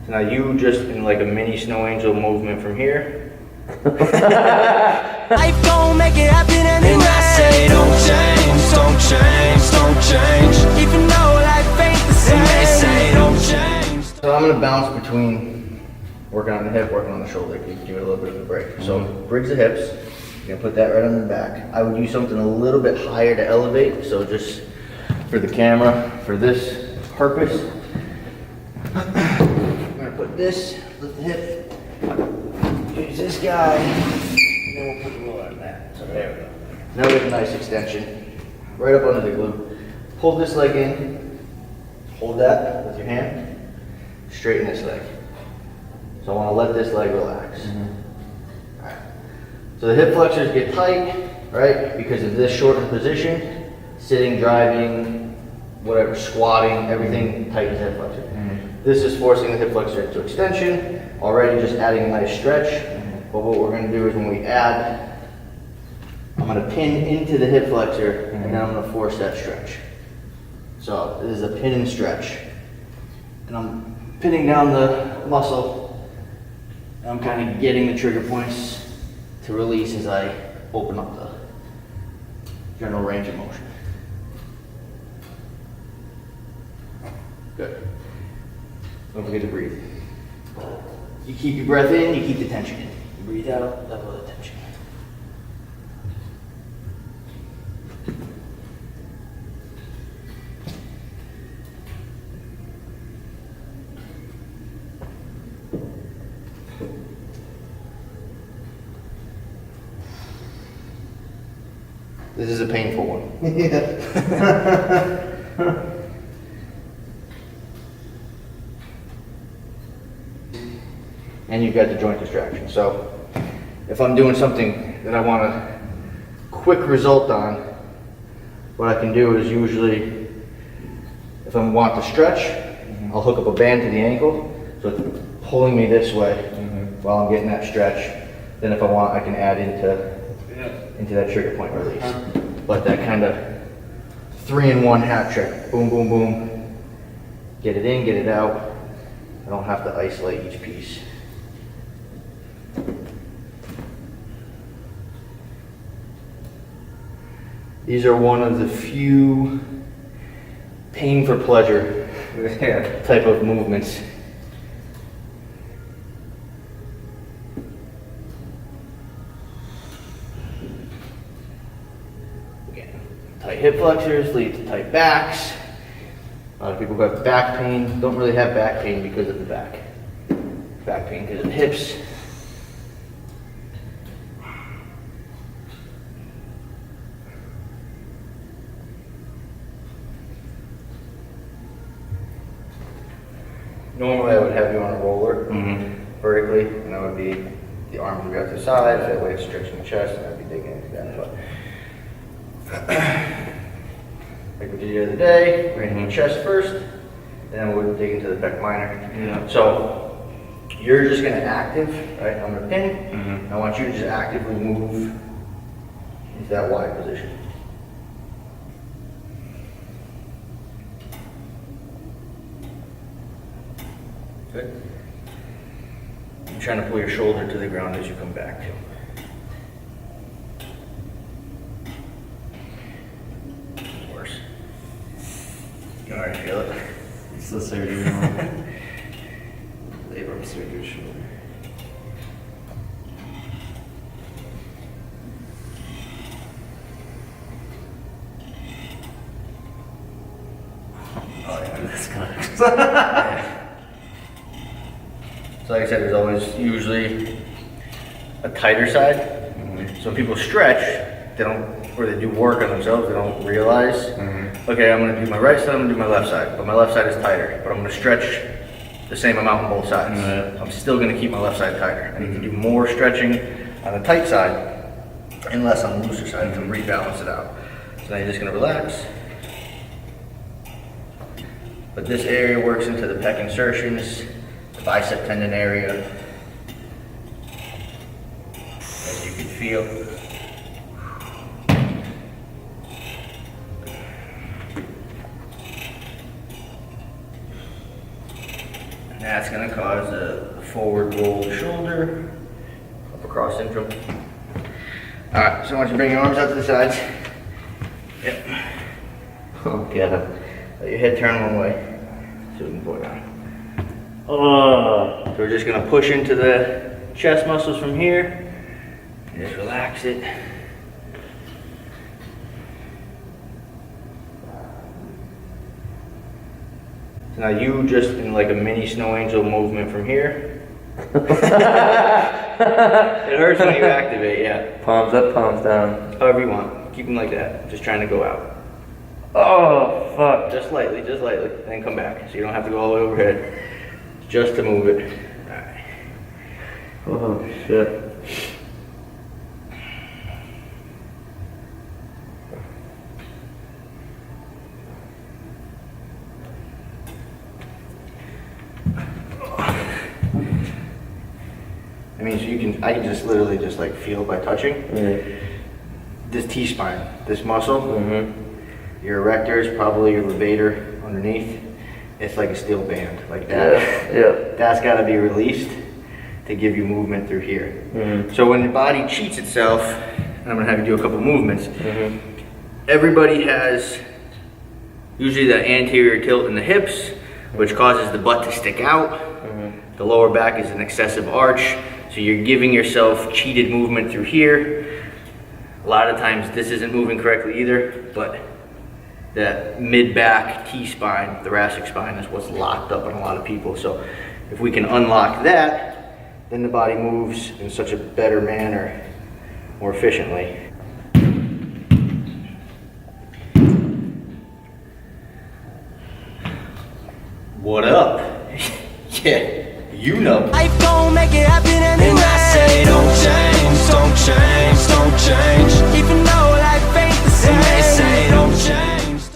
So now you just in like a mini snow angel movement from here. Life gon' make it happen anyway. And I say don't change, don't change, don't change. Even though life ain't the same. And they say don't change. So I'm gonna bounce between working on the hip, working on the shoulder. You give it a little bit of a break. So bridge the hips. You're gonna put that right on the back. I would use something a little bit higher to elevate. So just for the camera, for this purpose, I'm gonna put this, lift the hip, use this guy, and then we'll put the roller on that. So there we go. Now we have a nice extension right up under the glute. Pull this leg in, hold that with your hand, straighten this leg. So I want to let this leg relax. All right. So the hip flexors get tight, right? Because of this shortened position, sitting, driving, whatever, squatting, everything tightens the hip flexor. This is forcing the hip flexor into extension, already just adding a nice stretch. But what we're going to do is when we add, I'm going to pin into the hip flexor and then I'm going to force that stretch. So this is a pin and stretch. And I'm pinning down the muscle. And I'm kind of getting the trigger points to release as I open up the general range of motion. Good. Don't forget to breathe. You keep your breath in, you keep the tension in. You breathe out, let go of the tension. This is a painful one. Yeah. And you've got the joint distraction. So if I'm doing something that I want a quick result on, what I can do is usually, if I want to stretch, I'll hook up a band to the ankle, so it's pulling me this way while I'm getting that stretch. Then if I want, I can add into that trigger point release. But that kind of 3-in-1 hat trick, boom, boom, boom. Get it in, get it out. I don't have to isolate each piece. These are one of the few pain for pleasure type of movements. Again, tight hip flexors lead to tight backs. A lot of people who have back pain don't really have back pain because of the back. Back pain because of the hips. Normally I would have you on a roller vertically, and that would be, the arms would be out to the side, that way it's stretching the chest, and I'd be digging into that. But like we did the other day, we're gonna do chest first, and then we'll dig into the pec minor. Yeah. So you're just gonna active, right? I'm gonna pin. I want you to just actively move into that wide position. Good. You're trying to pull your shoulder to the ground as you come back too. Worse. You already feel it. It's the surgery one. Labrum surgery shoulder. Oh yeah, that's kind of. So like I said, there's always usually a tighter side. So when people stretch, they don't, or they do work on themselves, they don't realize, okay, I'm gonna do my right side, I'm gonna do my left side, but my left side is tighter, but I'm gonna stretch the same amount on both sides. I'm still gonna keep my left side tighter. I need to do more stretching on the tight side and less on the looser side to rebalance it out. So now you're just gonna relax. But this area works into the pec insertions, the bicep tendon area, as you can feel. That's gonna cause a forward roll shoulder, up across syndrome. All right, so I want you to bring your arms out to the sides. Yep. Okay. Let your head turn one way, so we can pull it down. So we're just gonna push into the chest muscles from here. Just relax it. So now you just in like a mini snow angel movement from here. It hurts when you activate, yeah. Palms up, palms down. However you want. Keep them like that. Just trying to go out. Oh, fuck. Just lightly, and then come back. So you don't have to go all the way overhead. Just to move it. Alright. Oh, shit. I mean, so I can just literally just like feel by touching. This T-spine, this muscle, your erectors, probably your levator underneath, it's like a steel band, like that. Yeah. That's got to be released to give you movement through here. So when the body cheats itself, and I'm gonna have you do a couple movements. Everybody has usually the anterior tilt in the hips, which causes the butt to stick out. The lower back is an excessive arch, so you're giving yourself cheated movement through here. A lot of times this isn't moving correctly either, but that mid-back T-spine, thoracic spine, is what's locked up in a lot of people. So if we can unlock that, then the body moves in such a better manner, more efficiently. What up? Yeah, you know. Life gon' make it